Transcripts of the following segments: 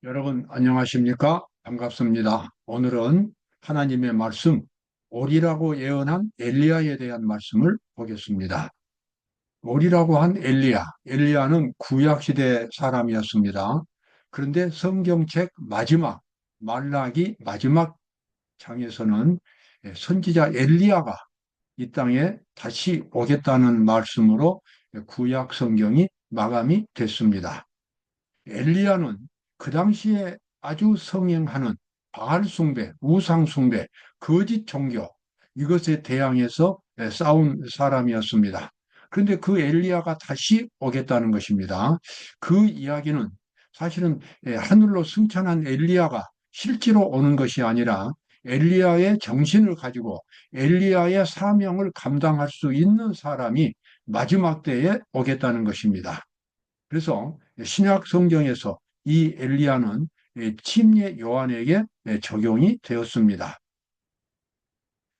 여러분 안녕하십니까? 반갑습니다. 오늘은 하나님의 말씀, 오리라고 예언한 엘리야에 대한 말씀을 보겠습니다. 오리라고 한 엘리야, 엘리야는 구약시대 사람이었습니다. 그런데 성경책 마지막, 말라기 마지막 장에서는 선지자 엘리야가 이 땅에 다시 오겠다는 말씀으로 구약 성경이 마감이 됐습니다. 엘리야는 그 당시에 아주 성행하는 바알 숭배, 우상 숭배, 거짓 종교 이것에 대항해서 싸운 사람이었습니다. 그런데 그 엘리야가 다시 오겠다는 것입니다. 그 이야기는 사실은 하늘로 승천한 엘리야가 실제로 오는 것이 아니라 엘리야의 정신을 가지고 엘리야의 사명을 감당할 수 있는 사람이 마지막 때에 오겠다는 것입니다. 그래서 신약 성경에서 이 엘리야는 침례 요한에게 적용이 되었습니다.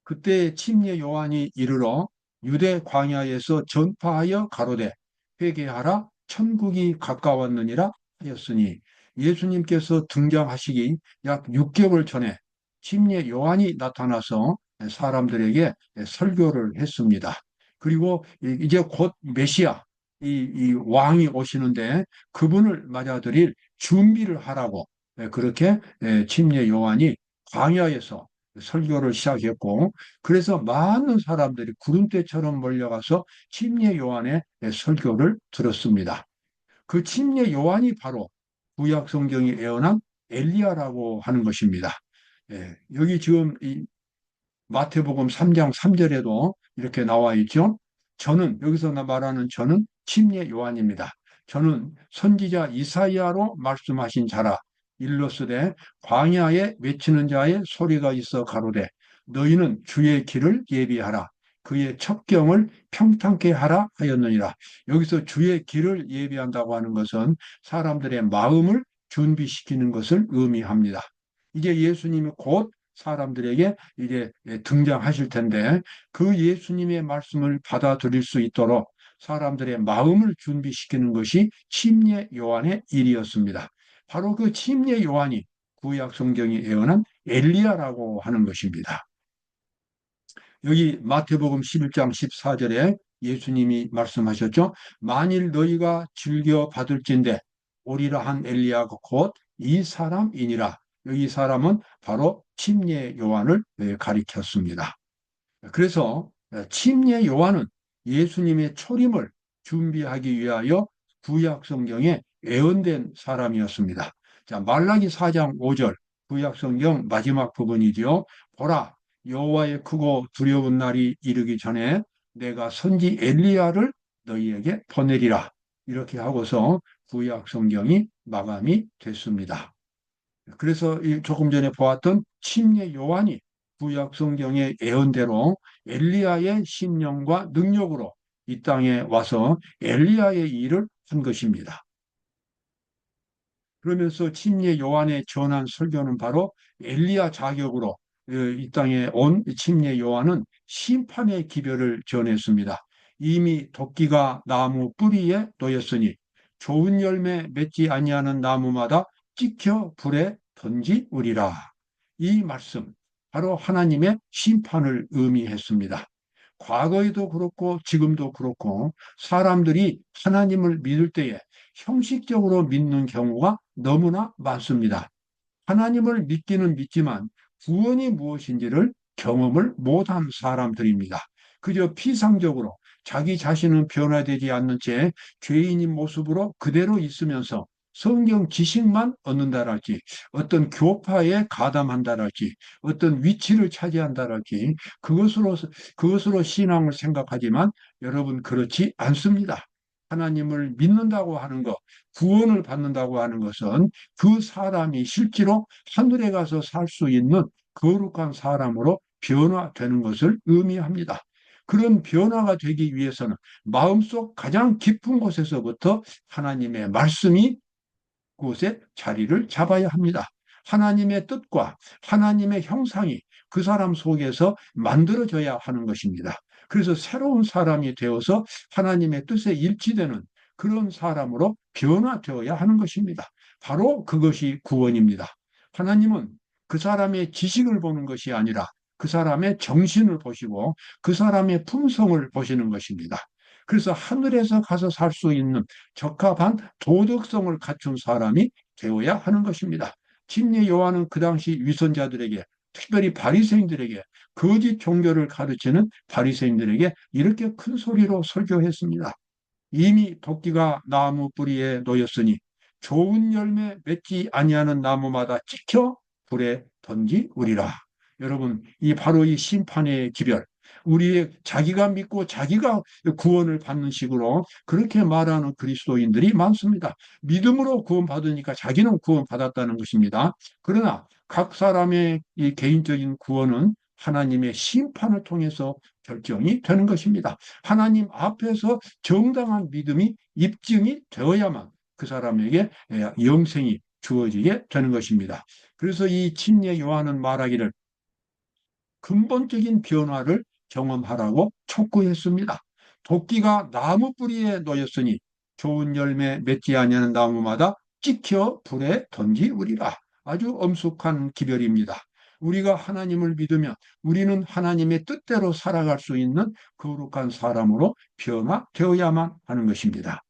그때 침례 요한이 이르러 유대 광야에서 전파하여 가로되 회개하라 천국이 가까웠느니라 하였으니, 예수님께서 등장하시기 약 6개월 전에 침례 요한이 나타나서 사람들에게 설교를 했습니다. 그리고 이제 곧 메시아, 이 왕이 오시는데 그분을 맞아들일 준비를 하라고 그렇게 침례 요한이 광야에서 설교를 시작했고, 그래서 많은 사람들이 구름대처럼 몰려가서 침례 요한의 설교를 들었습니다. 그 침례 요한이 바로 구약 성경이 예언한 엘리야라고 하는 것입니다. 여기 지금 이 마태복음 3장 3절에도 이렇게 나와 있죠. 저는, 여기서 말하는 저는 침례 요한입니다. 저는 선지자 이사야로 말씀하신 자라. 일러스되 광야에 외치는 자의 소리가 있어 가로되 너희는 주의 길을 예비하라. 그의 첩경을 평탄케 하라 하였느니라. 여기서 주의 길을 예비한다고 하는 것은 사람들의 마음을 준비시키는 것을 의미합니다. 이제 예수님이 곧 사람들에게 이제 등장하실 텐데, 그 예수님의 말씀을 받아들일 수 있도록 사람들의 마음을 준비시키는 것이 침례 요한의 일이었습니다. 바로 그 침례 요한이 구약 성경이 예언한 엘리야라고 하는 것입니다. 여기 마태복음 11장 14절에 예수님이 말씀하셨죠. 만일 너희가 즐겨 받을진대 오리라 한 엘리야가 곧 이 사람이니라. 여기 이 사람은 바로 침례 요한을 가리켰습니다. 그래서 침례 요한은 예수님의 초림을 준비하기 위하여 구약 성경에 예언된 사람이었습니다. 자, 말라기 4장 5절 구약 성경 마지막 부분이지요. 보라, 여호와의 크고 두려운 날이 이르기 전에 내가 선지 엘리야를 너희에게 보내리라. 이렇게 하고서 구약 성경이 마감이 됐습니다. 그래서 조금 전에 보았던 침례 요한이 구약 성경의 예언대로 엘리야의 신령과 능력으로 이 땅에 와서 엘리야의 일을 한 것입니다. 그러면서 침례 요한의 전한 설교는 바로 엘리야 자격으로 이 땅에 온 침례 요한은 심판의 기별을 전했습니다. 이미 도끼가 나무 뿌리에 놓였으니 좋은 열매 맺지 아니하는 나무마다 찍혀 불에 던지우리라. 이 말씀 바로 하나님의 심판을 의미했습니다. 과거에도 그렇고 지금도 그렇고 사람들이 하나님을 믿을 때에 형식적으로 믿는 경우가 너무나 많습니다. 하나님을 믿기는 믿지만 구원이 무엇인지를 경험을 못한 사람들입니다. 그저 피상적으로 자기 자신은 변화되지 않는 채 죄인인 모습으로 그대로 있으면서 성경 지식만 얻는다랄지, 어떤 교파에 가담한다랄지, 어떤 위치를 차지한다랄지, 그것으로 신앙을 생각하지만 여러분 그렇지 않습니다. 하나님을 믿는다고 하는 것, 구원을 받는다고 하는 것은 그 사람이 실제로 하늘에 가서 살 수 있는 거룩한 사람으로 변화되는 것을 의미합니다. 그런 변화가 되기 위해서는 마음속 가장 깊은 곳에서부터 하나님의 말씀이 그곳에 자리를 잡아야 합니다. 하나님의 뜻과 하나님의 형상이 그 사람 속에서 만들어져야 하는 것입니다. 그래서 새로운 사람이 되어서 하나님의 뜻에 일치되는 그런 사람으로 변화되어야 하는 것입니다. 바로 그것이 구원입니다. 하나님은 그 사람의 지식을 보는 것이 아니라 그 사람의 정신을 보시고 그 사람의 품성을 보시는 것입니다. 그래서 하늘에서 가서 살 수 있는 적합한 도덕성을 갖춘 사람이 되어야 하는 것입니다. 침례 요한은 그 당시 위선자들에게, 특별히 바리새인들에게, 거짓 종교를 가르치는 바리새인들에게 이렇게 큰 소리로 설교했습니다. 이미 도끼가 나무 뿌리에 놓였으니 좋은 열매 맺지 아니하는 나무마다 찍혀 불에 던지우리라. 여러분, 이 바로 이 심판의 기별, 우리의 자기가 믿고 자기가 구원을 받는 식으로 그렇게 말하는 그리스도인들이 많습니다. 믿음으로 구원받으니까 자기는 구원받았다는 것입니다. 그러나 각 사람의 이 개인적인 구원은 하나님의 심판을 통해서 결정이 되는 것입니다. 하나님 앞에서 정당한 믿음이 입증이 되어야만 그 사람에게 영생이 주어지게 되는 것입니다. 그래서 이 침례 요한은 말하기를 근본적인 변화를 경험하라고 촉구했습니다. 도끼가 나무 뿌리에 놓였으니 좋은 열매 맺지 아니하는 나무마다 찍혀 불에 던지우리라. 아주 엄숙한 기별입니다. 우리가 하나님을 믿으면 우리는 하나님의 뜻대로 살아갈 수 있는 거룩한 사람으로 변화되어야만 하는 것입니다.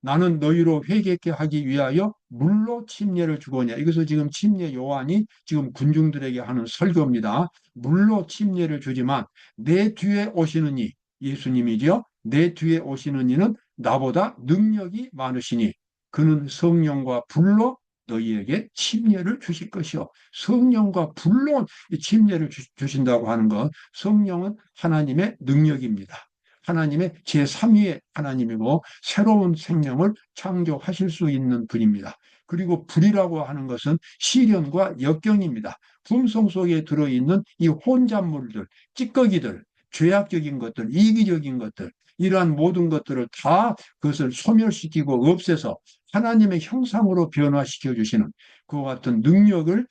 나는 너희로 회개케 하기 위하여 물로 침례를 주거냐. 이것은 지금 침례 요한이 지금 군중들에게 하는 설교입니다. 물로 침례를 주지만 내 뒤에 오시는 이, 예수님이죠. 내 뒤에 오시는 이는 나보다 능력이 많으시니 그는 성령과 불로 너희에게 침례를 주실 것이요. 성령과 불로 침례를 주신다고 하는 것, 성령은 하나님의 능력입니다. 하나님의 제3위의 하나님이고 새로운 생명을 창조하실 수 있는 분입니다. 그리고 불이라고 하는 것은 시련과 역경입니다. 품성 속에 들어있는 이 혼잣물들, 찌꺼기들, 죄악적인 것들, 이기적인 것들, 이러한 모든 것들을 다 그것을 소멸시키고 없애서 하나님의 형상으로 변화시켜 주시는 그와 같은 능력을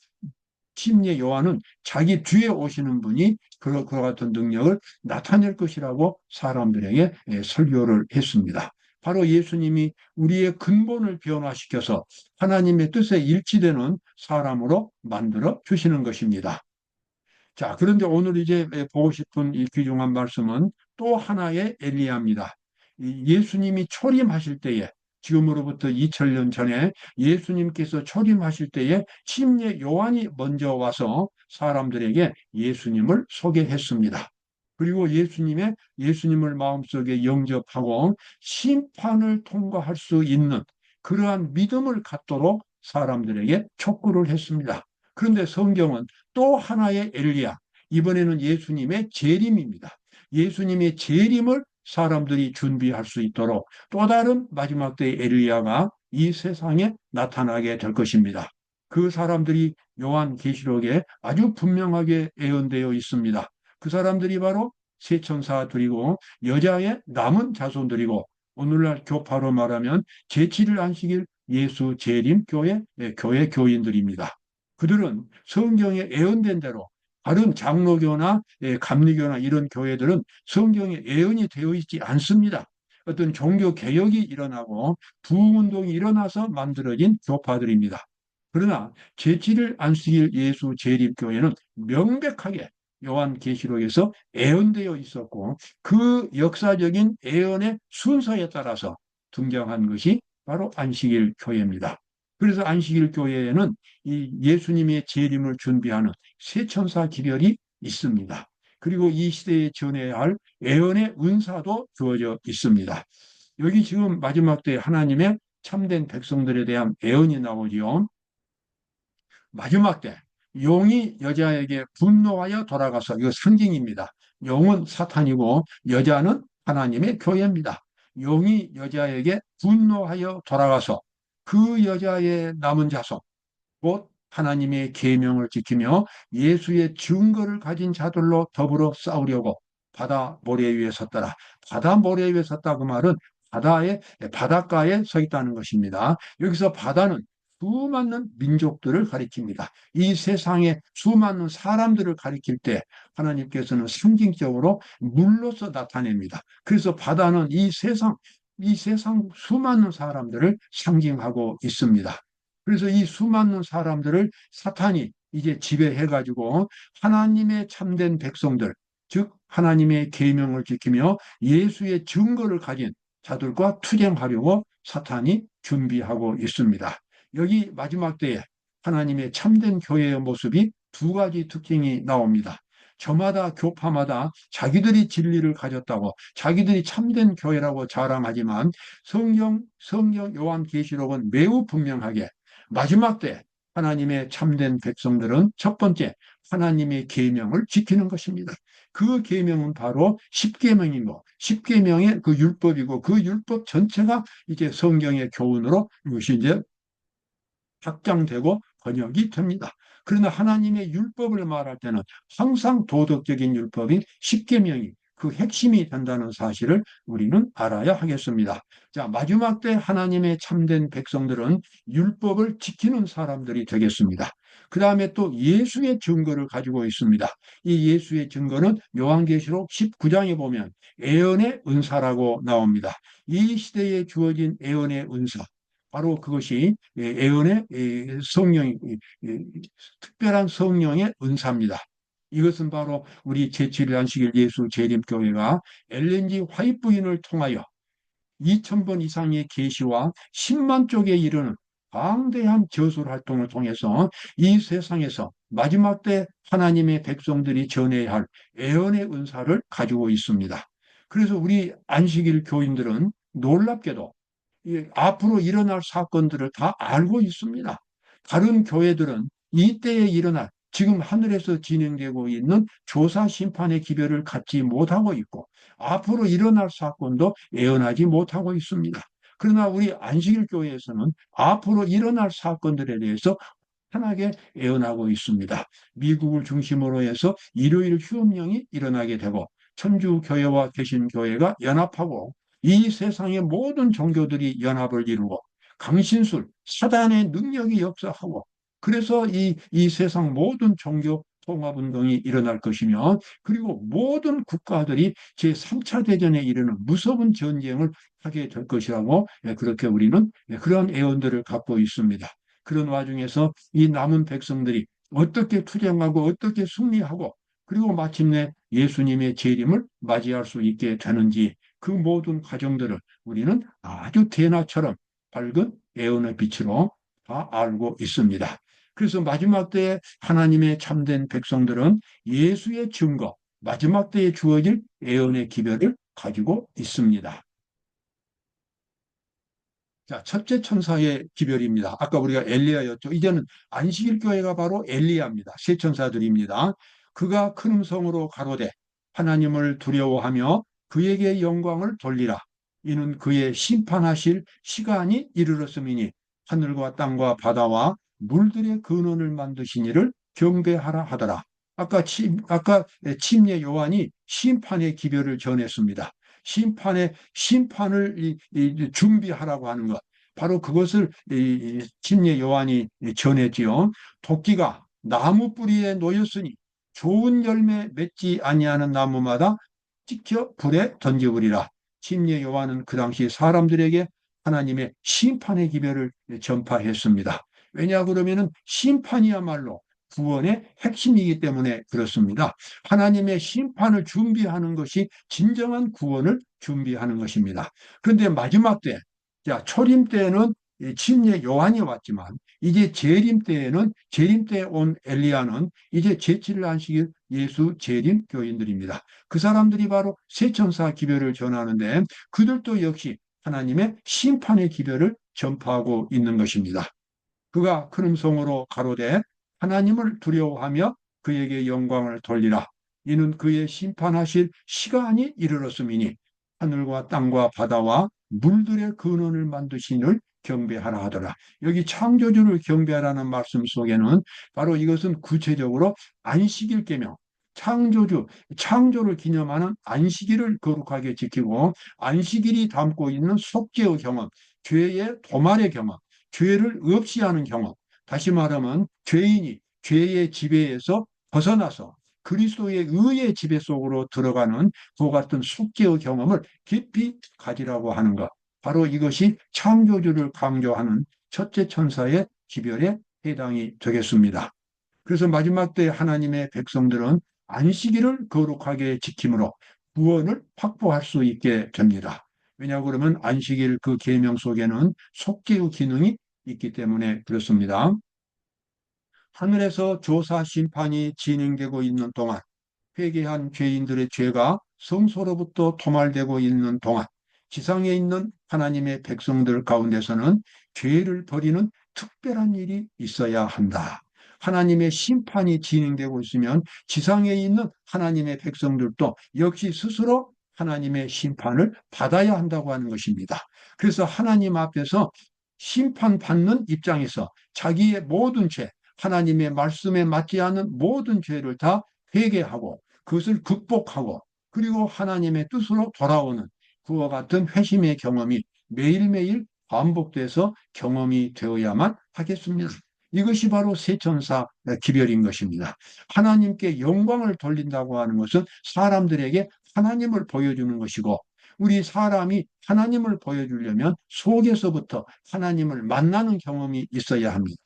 침례 요한은 자기 뒤에 오시는 분이 그와 같은 능력을 나타낼 것이라고 사람들에게 설교를 했습니다. 바로 예수님이 우리의 근본을 변화시켜서 하나님의 뜻에 일치되는 사람으로 만들어 주시는 것입니다. 자, 그런데 오늘 이제 보고 싶은 이 귀중한 말씀은 또 하나의 엘리야입니다. 예수님이 초림하실 때에 지금으로부터 2000년 전에 예수님께서 초림하실 때에 침례 요한이 먼저 와서 사람들에게 예수님을 소개했습니다. 그리고 예수님을 마음속에 영접하고 심판을 통과할 수 있는 그러한 믿음을 갖도록 사람들에게 촉구를 했습니다. 그런데 성경은 또 하나의 엘리야, 이번에는 예수님의 재림입니다. 예수님의 재림을 사람들이 준비할 수 있도록 또 다른 마지막 때의 엘리야가 이 세상에 나타나게 될 것입니다. 그 사람들이 요한계시록에 아주 분명하게 예언되어 있습니다. 그 사람들이 바로 세 천사들이고 여자의 남은 자손들이고 오늘날 교파로 말하면 제7일 안식일 예수 재림 교회 교인들입니다. 그들은 성경에 예언된 대로 다른 장로교나 감리교나 이런 교회들은 성경에 예언이 되어 있지 않습니다. 어떤 종교 개혁이 일어나고 부흥운동이 일어나서 만들어진 교파들입니다. 그러나 제7일 안식일 예수 재림교회는 명백하게 요한계시록에서 예언되어 있었고 그 역사적인 예언의 순서에 따라서 등장한 것이 바로 안식일 교회입니다. 그래서 안식일 교회에는 이 예수님의 재림을 준비하는 세천사 기별이 있습니다. 그리고 이 시대에 전해야 할 예언의 은사도 주어져 있습니다. 여기 지금 마지막 때 하나님의 참된 백성들에 대한 예언이 나오지요. 마지막 때 용이 여자에게 분노하여 돌아가서, 이거 상징입니다. 용은 사탄이고 여자는 하나님의 교회입니다. 용이 여자에게 분노하여 돌아가서 그 여자의 남은 자손, 곧 하나님의 계명을 지키며 예수의 증거를 가진 자들로 더불어 싸우려고 바다 모래 위에 섰더라. 바다 모래 위에 섰다 그 말은 바닷가에 서 있다는 것입니다. 여기서 바다는 수많은 민족들을 가리킵니다. 이 세상에 수많은 사람들을 가리킬 때 하나님께서는 상징적으로 물로서 나타냅니다. 그래서 바다는 이 세상 이 세상 수많은 사람들을 상징하고 있습니다. 그래서 이 수많은 사람들을 사탄이 이제 지배해가지고 하나님의 참된 백성들, 즉 하나님의 계명을 지키며 예수의 증거를 가진 자들과 투쟁하려고 사탄이 준비하고 있습니다. 여기 마지막 때에 하나님의 참된 교회의 모습이 두 가지 특징이 나옵니다. 저마다 교파마다 자기들이 진리를 가졌다고 자기들이 참된 교회라고 자랑하지만 성경 요한계시록은 매우 분명하게 마지막 때 하나님의 참된 백성들은 첫 번째 하나님의 계명을 지키는 것입니다. 그 계명은 바로 십계명이고 십계명의 그 율법이고 그 율법 전체가 이제 성경의 교훈으로 이것이 이제 확장되고 번역이 됩니다. 그러나 하나님의 율법을 말할 때는 항상 도덕적인 율법인 십계명이 그 핵심이 된다는 사실을 우리는 알아야 하겠습니다. 자, 마지막 때 하나님의 참된 백성들은 율법을 지키는 사람들이 되겠습니다. 그 다음에 또 예수의 증거를 가지고 있습니다. 이 예수의 증거는 요한계시록 19장에 보면 애언의 은사라고 나옵니다. 이 시대에 주어진 애언의 은사, 바로 그것이 애언의 성령, 특별한 성령의 은사입니다. 이것은 바로 우리 제7일 안식일 예수 재림교회가 엘렌지 화이트 부인을 통하여 2000번 이상의 계시와 10만 쪽에 이르는 방대한 저술 활동을 통해서 이 세상에서 마지막 때 하나님의 백성들이 전해야 할 애언의 은사를 가지고 있습니다. 그래서 우리 안식일 교인들은 놀랍게도 앞으로 일어날 사건들을 다 알고 있습니다. 다른 교회들은 이때에 일어날 지금 하늘에서 진행되고 있는 조사 심판의 기별을 갖지 못하고 있고 앞으로 일어날 사건도 예언하지 못하고 있습니다. 그러나 우리 안식일 교회에서는 앞으로 일어날 사건들에 대해서 편하게 예언하고 있습니다. 미국을 중심으로 해서 일요일 휴업령이 일어나게 되고 천주교회와 개신교회가 연합하고 이 세상의 모든 종교들이 연합을 이루고 강신술, 사단의 능력이 역사하고 그래서 이 세상 모든 종교 통합운동이 일어날 것이며 그리고 모든 국가들이 제3차 대전에 이르는 무서운 전쟁을 하게 될 것이라고 그렇게 우리는 그런 예언들을 갖고 있습니다. 그런 와중에서 이 남은 백성들이 어떻게 투쟁하고 어떻게 승리하고 그리고 마침내 예수님의 재림을 맞이할 수 있게 되는지 그 모든 과정들을 우리는 아주 대나처럼 밝은 예언의 빛으로 다 알고 있습니다. 그래서 마지막 때에 하나님의 참된 백성들은 예수의 증거, 마지막 때에 주어질 예언의 기별을 가지고 있습니다. 자, 첫째 천사의 기별입니다. 아까 우리가 엘리야였죠. 이제는 안식일 교회가 바로 엘리야입니다. 세 천사들입니다. 그가 큰 음성으로 가로되 하나님을 두려워하며 그에게 영광을 돌리라. 이는 그의 심판하실 시간이 이르렀음이니 하늘과 땅과 바다와 물들의 근원을 만드신 이를 경배하라 하더라. 아까 침례 요한이 심판의 기별을 전했습니다. 심판을 준비하라고 하는 것. 바로 그것을 침례 요한이 전했지요. 도끼가 나무 뿌리에 놓였으니 좋은 열매 맺지 아니하는 나무마다 찍혀 불에 던져버리라. 침례 요한은 그 당시 사람들에게 하나님의 심판의 기별을 전파했습니다. 왜냐 그러면은 심판이야말로 구원의 핵심이기 때문에 그렇습니다. 하나님의 심판을 준비하는 것이 진정한 구원을 준비하는 것입니다. 그런데 마지막 때, 자, 초림 때는 침례 요한이 왔지만 이제 재림 때에는 재림 때에 온 엘리야는 이제 제7일 안식일 예수 재림 교인들입니다. 그 사람들이 바로 세천사 기별을 전하는데 그들도 역시 하나님의 심판의 기별을 전파하고 있는 것입니다. 그가 큰 음성으로 가로되 하나님을 두려워하며 그에게 영광을 돌리라. 이는 그의 심판하실 시간이 이르렀음이니 하늘과 땅과 바다와 물들의 근원을 만드신 이를 경배하라 하더라. 여기 창조주를 경배하라는 말씀 속에는 바로 이것은 구체적으로 안식일 계명, 창조를 기념하는 안식일을 거룩하게 지키고 안식일이 담고 있는 속죄의 경험, 죄의 도말의 경험, 죄를 없이 하는 경험, 다시 말하면 죄인이 죄의 지배에서 벗어나서 그리스도의 의의 지배 속으로 들어가는 그 같은 속죄의 경험을 깊이 가지라고 하는 것. 바로 이것이 창조주를 강조하는 첫째 천사의 기별에 해당이 되겠습니다. 그래서 마지막 때 하나님의 백성들은 안식일을 거룩하게 지킴으로 구원을 확보할 수 있게 됩니다. 왜냐 그러면 안식일 그 계명 속에는 속죄의 기능이 있기 때문에 그렇습니다. 하늘에서 조사 심판이 진행되고 있는 동안, 회개한 죄인들의 죄가 성소로부터 토말되고 있는 동안 지상에 있는 하나님의 백성들 가운데서는 죄를 버리는 특별한 일이 있어야 한다. 하나님의 심판이 진행되고 있으면 지상에 있는 하나님의 백성들도 역시 스스로 하나님의 심판을 받아야 한다고 하는 것입니다. 그래서 하나님 앞에서 심판받는 입장에서 자기의 모든 죄, 하나님의 말씀에 맞지 않는 모든 죄를 다 회개하고 그것을 극복하고 그리고 하나님의 뜻으로 돌아오는 그와 같은 회심의 경험이 매일매일 반복돼서 경험이 되어야만 하겠습니다. 이것이 바로 세천사 기별인 것입니다. 하나님께 영광을 돌린다고 하는 것은 사람들에게 하나님을 보여주는 것이고 우리 사람이 하나님을 보여주려면 속에서부터 하나님을 만나는 경험이 있어야 합니다.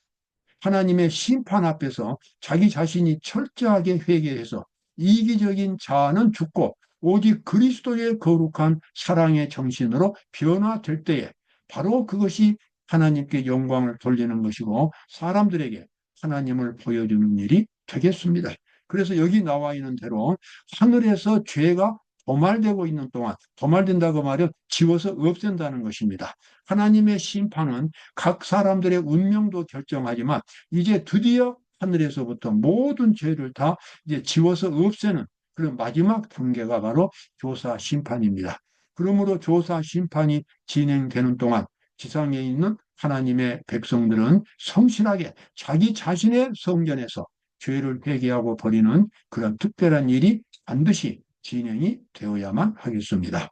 하나님의 심판 앞에서 자기 자신이 철저하게 회개해서 이기적인 자아는 죽고 오직 그리스도의 거룩한 사랑의 정신으로 변화될 때에 바로 그것이 하나님께 영광을 돌리는 것이고 사람들에게 하나님을 보여주는 일이 되겠습니다. 그래서 여기 나와 있는 대로 하늘에서 죄가 도말되고 있는 동안, 도말된다고 말하면 지워서 없앤다는 것입니다. 하나님의 심판은 각 사람들의 운명도 결정하지만 이제 드디어 하늘에서부터 모든 죄를 다 이제 지워서 없애는 그런 마지막 단계가 바로 조사 심판입니다. 그러므로 조사 심판이 진행되는 동안 지상에 있는 하나님의 백성들은 성실하게 자기 자신의 성전에서 죄를 회개하고 버리는 그런 특별한 일이 반드시 진행이 되어야만 하겠습니다.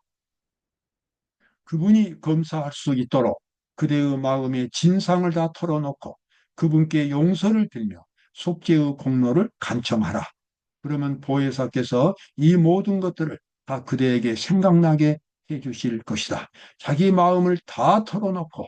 그분이 검사할 수 있도록 그대의 마음의 진상을 다 털어놓고 그분께 용서를 빌며 속죄의 공로를 간청하라. 그러면 보혜사께서 이 모든 것들을 다 그대에게 생각나게 해주실 것이다. 자기 마음을 다 털어놓고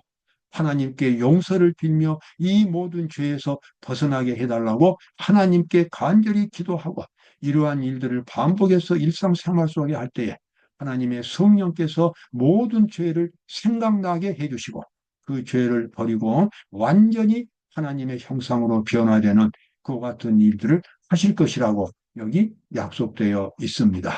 하나님께 용서를 빌며 이 모든 죄에서 벗어나게 해달라고 하나님께 간절히 기도하고 이러한 일들을 반복해서 일상생활 속에 할 때에 하나님의 성령께서 모든 죄를 생각나게 해주시고 그 죄를 버리고 완전히 하나님의 형상으로 변화되는 그와 같은 일들을 하실 것이라고 여기 약속되어 있습니다.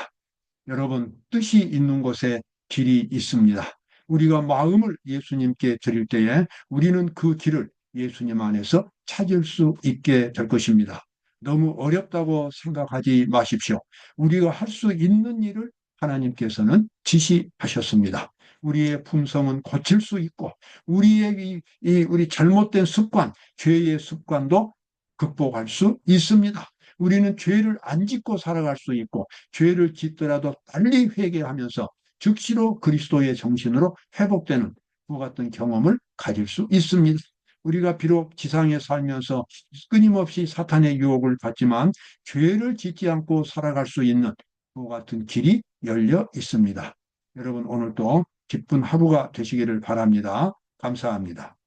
여러분, 뜻이 있는 곳에 길이 있습니다. 우리가 마음을 예수님께 드릴 때에 우리는 그 길을 예수님 안에서 찾을 수 있게 될 것입니다. 너무 어렵다고 생각하지 마십시오. 우리가 할 수 있는 일을 하나님께서는 지시하셨습니다. 우리의 품성은 고칠 수 있고 우리의 우리 잘못된 습관, 죄의 습관도 극복할 수 있습니다. 우리는 죄를 안 짓고 살아갈 수 있고 죄를 짓더라도 빨리 회개하면서 즉시로 그리스도의 정신으로 회복되는 그 같은 경험을 가질 수 있습니다. 우리가 비록 지상에 살면서 끊임없이 사탄의 유혹을 받지만 죄를 짓지 않고 살아갈 수 있는 그 같은 길이 열려 있습니다. 여러분 오늘도 기쁜 하루가 되시기를 바랍니다. 감사합니다.